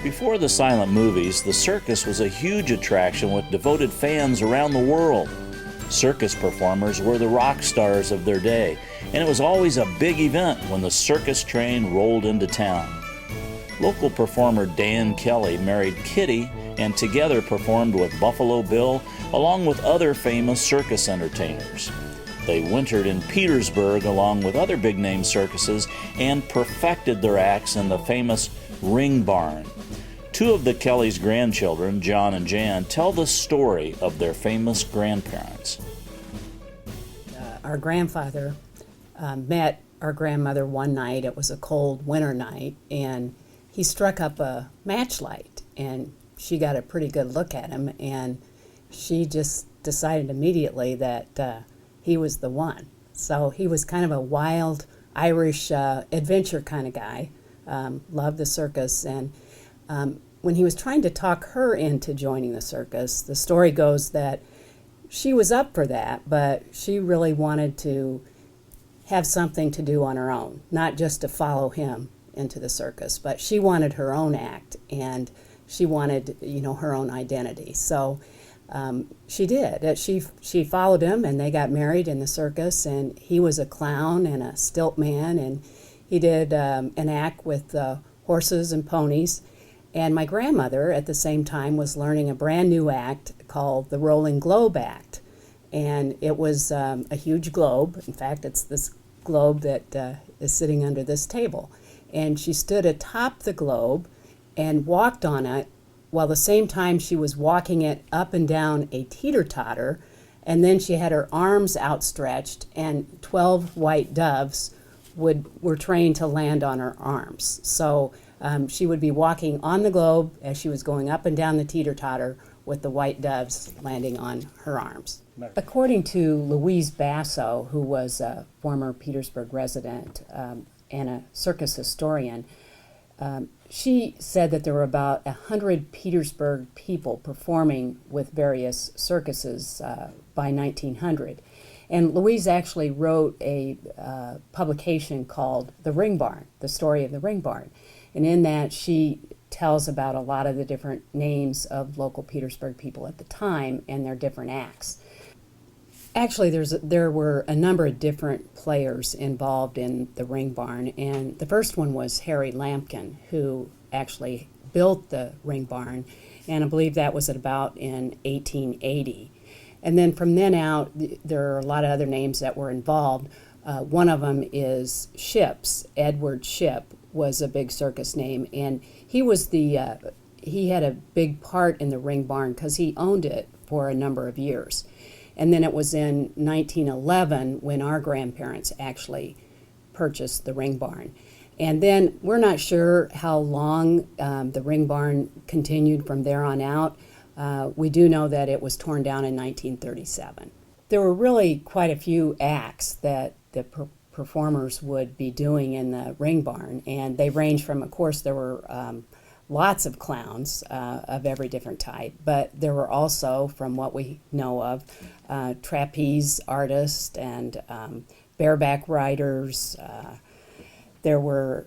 Before the silent movies, the circus was a huge attraction with devoted fans around the world. Circus performers were the rock stars of their day, and it was always a big event when the circus train rolled into town. Local performer Dan Kelly married Kitty and together performed with Buffalo Bill along with other famous circus entertainers. They wintered in Petersburg along with other big-name circuses and perfected their acts in the famous Ring Barn. Two of the Kellys' grandchildren, John and Jan, tell the story of their famous grandparents. Our grandfather met our grandmother one night. It was a cold winter night, and he struck up a matchlight, and she got a pretty good look at him, and she just decided immediately that he was the one. So he was kind of a wild Irish adventure kind of guy, loved the circus, and when he was trying to talk her into joining the circus, the story goes that she was up for that, but she really wanted to have something to do on her own, not just to follow him into the circus, but she wanted her own act, and she wanted, her own identity. So she did. She followed him, and they got married in the circus, and he was a clown and a stilt man, and he did an act with horses and ponies. And my grandmother, at the same time, was learning a brand new act called the Rolling Globe Act. And it was a huge globe. In fact, it's this globe that is sitting under this table. And she stood atop the globe and walked on it, while the same time she was walking it up and down a teeter-totter. And then she had her arms outstretched, and 12 white doves were trained to land on her arms. So she would be walking on the globe as she was going up and down the teeter-totter with the white doves landing on her arms. According to Louise Basso, who was a former Petersburg resident and a circus historian, she said that there were about 100 Petersburg people performing with various circuses by 1900. And Louise actually wrote a publication called The Ring Barn, the story of the Ring Barn. And in that, she tells about a lot of the different names of local Petersburg people at the time and their different acts. Actually, there were a number of different players involved in the Ring Barn, and the first one was Harry Lampkin, who actually built the Ring Barn, and I believe that was at about in 1880. And then from then out, there are a lot of other names that were involved. One of them is Ships. Edward Ship was a big circus name, and he had a big part in the Ring Barn because he owned it for a number of years. And then it was in 1911 when our grandparents actually purchased the Ring Barn. And then we're not sure how long the Ring Barn continued from there on out. We do know that it was torn down in 1937. There were really quite a few acts that the performers would be doing in the Ring Barn, and they range from, of course, there were lots of clowns of every different type, but there were also, from what we know of, trapeze artists and bareback riders. There were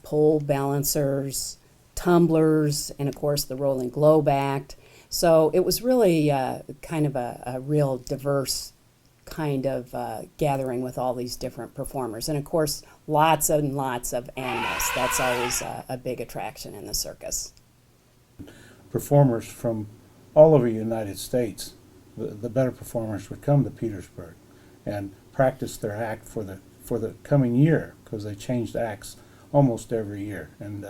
pole balancers, tumblers, and of course the Rolling Globe Act. So it was really kind of a real diverse kind of gathering with all these different performers. And of course, lots and lots of animals. That's always a big attraction in the circus. Performers from all over the United States, the better performers would come to Petersburg and practice their act for the coming year, because they changed acts almost every year. And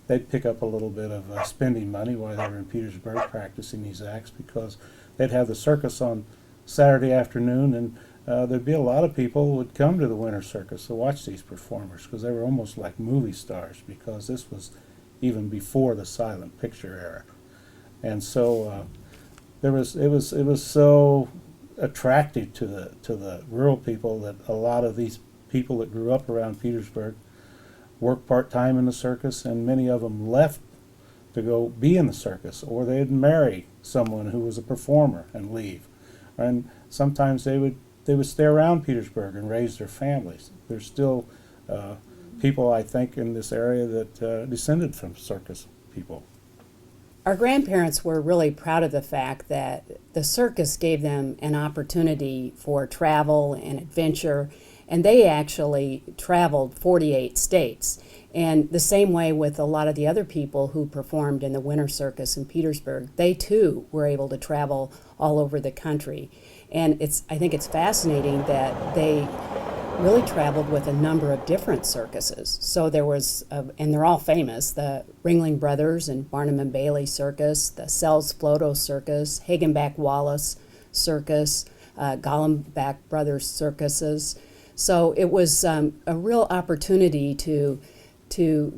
they'd pick up a little bit of spending money while they were in Petersburg practicing these acts, because they'd have the circus on Saturday afternoon, and there'd be a lot of people who would come to the winter circus to watch these performers, because they were almost like movie stars, because this was even before the silent picture era. And so it was so attractive to the rural people that a lot of these people that grew up around Petersburg worked part-time in the circus, and many of them left to go be in the circus, or they'd marry someone who was a performer and leave. And sometimes they would stay around Petersburg and raise their families. There's still people, I think, in this area that descended from circus people? Our grandparents were really proud of the fact that the circus gave them an opportunity for travel and adventure, and they actually traveled 48 states. And the same way with a lot of the other people who performed in the Winter Circus in Petersburg, they too were able to travel all over the country. And I think it's fascinating that they really traveled with a number of different circuses. So there was, and they're all famous, the Ringling Brothers and Barnum and Bailey Circus, the Sells Floto Circus, Hagenbeck Wallace Circus, Gollenbach Brothers Circuses. So it was a real opportunity to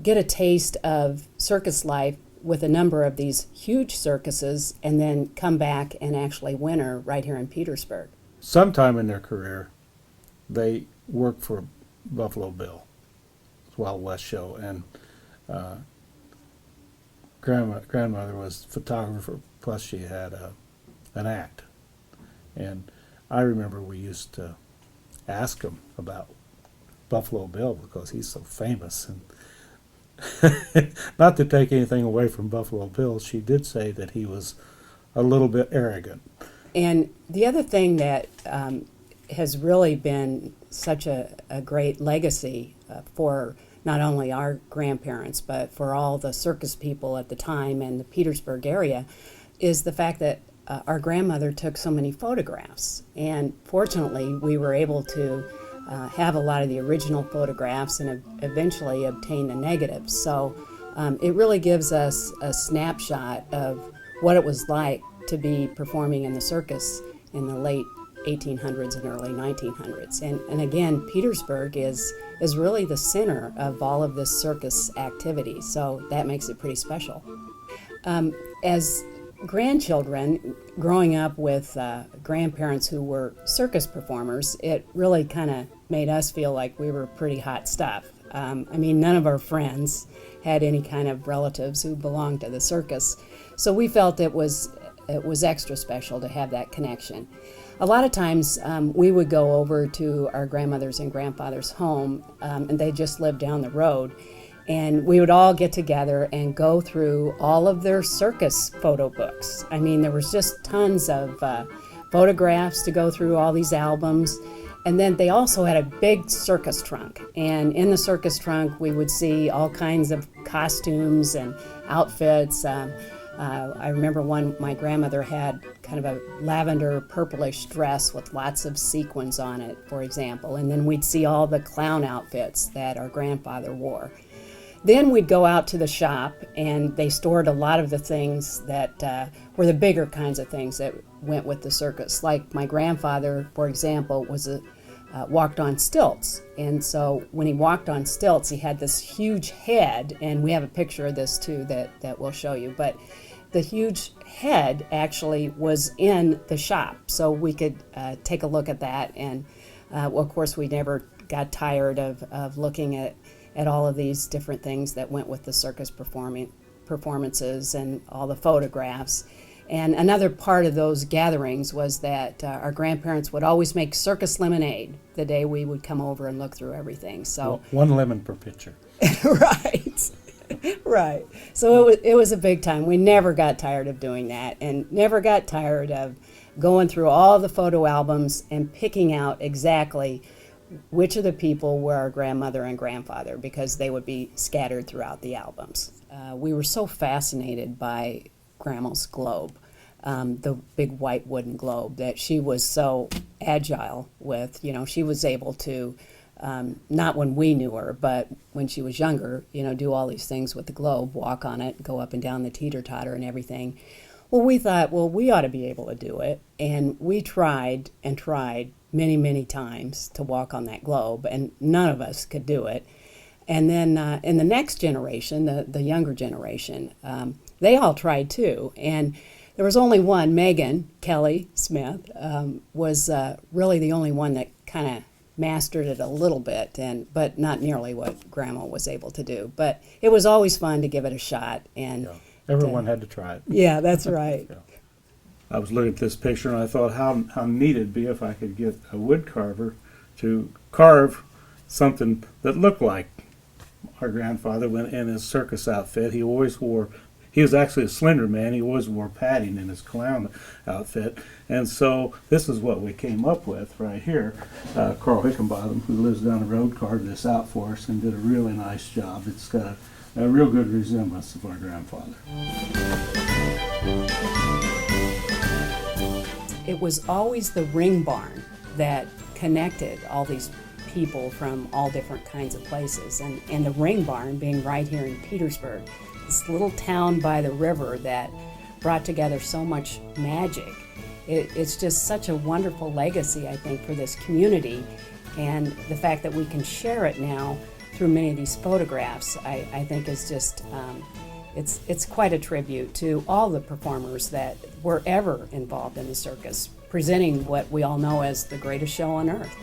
get a taste of circus life with a number of these huge circuses and then come back and actually winter right here in Petersburg. Sometime in their career, they worked for Buffalo Bill, Wild West show, and grandmother was photographer, plus she had an act. And I remember we used to ask him about Buffalo Bill because he's so famous. And not to take anything away from Buffalo Bill, she did say that he was a little bit arrogant. And the other thing that has really been such a great legacy for not only our grandparents, but for all the circus people at the time in the Petersburg area, is the fact that our grandmother took so many photographs. And fortunately, we were able to have a lot of the original photographs and eventually obtain the negatives. So it really gives us a snapshot of what it was like to be performing in the circus in the late 1800s and early 1900s. And again, Petersburg is really the center of all of this circus activity, so that makes it pretty special. As grandchildren, growing up with grandparents who were circus performers, it really kind of made us feel like we were pretty hot stuff. I mean, none of our friends had any kind of relatives who belonged to the circus, so we felt it was extra special to have that connection. A lot of times we would go over to our grandmother's and grandfather's home, and they just lived down the road, and we would all get together and go through all of their circus photo books. I mean, there was just tons of photographs to go through, all these albums. And then they also had a big circus trunk. And in the circus trunk, we would see all kinds of costumes and outfits. I remember my grandmother had kind of a lavender purplish dress with lots of sequins on it, for example. And then we'd see all the clown outfits that our grandfather wore. Then we'd go out to the shop, and they stored a lot of the things that were the bigger kinds of things that went with the circus. Like my grandfather, for example, walked on stilts. And so when he walked on stilts, he had this huge head, and we have a picture of this too that we'll show you. But the huge head actually was in the shop, so we could take a look at that. And well, of course, we never got tired of looking at all of these different things that went with the circus performances and all the photographs. And another part of those gatherings was that our grandparents would always make circus lemonade the day we would come over and look through everything. So one lemon per picture. Right. Right. So it was a big time. We never got tired of doing that, and never got tired of going through all the photo albums and picking out exactly which of the people were our grandmother and grandfather, because they would be scattered throughout the albums. We were so fascinated by Grandma's globe, the big white wooden globe that she was so agile with. You know, she was able to, not when we knew her, but when she was younger, do all these things with the globe, walk on it, go up and down the teeter-totter and everything. Well, we thought, we ought to be able to do it. And we tried and tried many, many times to walk on that globe, and none of us could do it. And then in the next generation, the younger generation, they all tried too. And there was only one, Megan Kelly Smith, was really the only one that kind of mastered it a little bit, but not nearly what Grandma was able to do. But it was always fun to give it a shot. And yeah. Everyone had to try it. Yeah, that's right. Yeah. I was looking at this picture, and I thought how neat it'd be if I could get a wood carver to carve something that looked like our grandfather when in his circus outfit. He always wore he was actually a slender man. He always wore padding in his clown outfit. And so this is what we came up with right here. Carl Hickenbottom, who lives down the road, carved this out for us and did a really nice job. It's got a real good resemblance of our grandfather. It was always the ring barn that connected all these people from all different kinds of places. And the ring barn being right here in Petersburg, this little town by the river that brought together so much magic. It's just such a wonderful legacy, I think, for this community. And the fact that we can share it now through many of these photographs, I think is just, it's quite a tribute to all the performers that were ever involved in the circus, presenting what we all know as the greatest show on earth.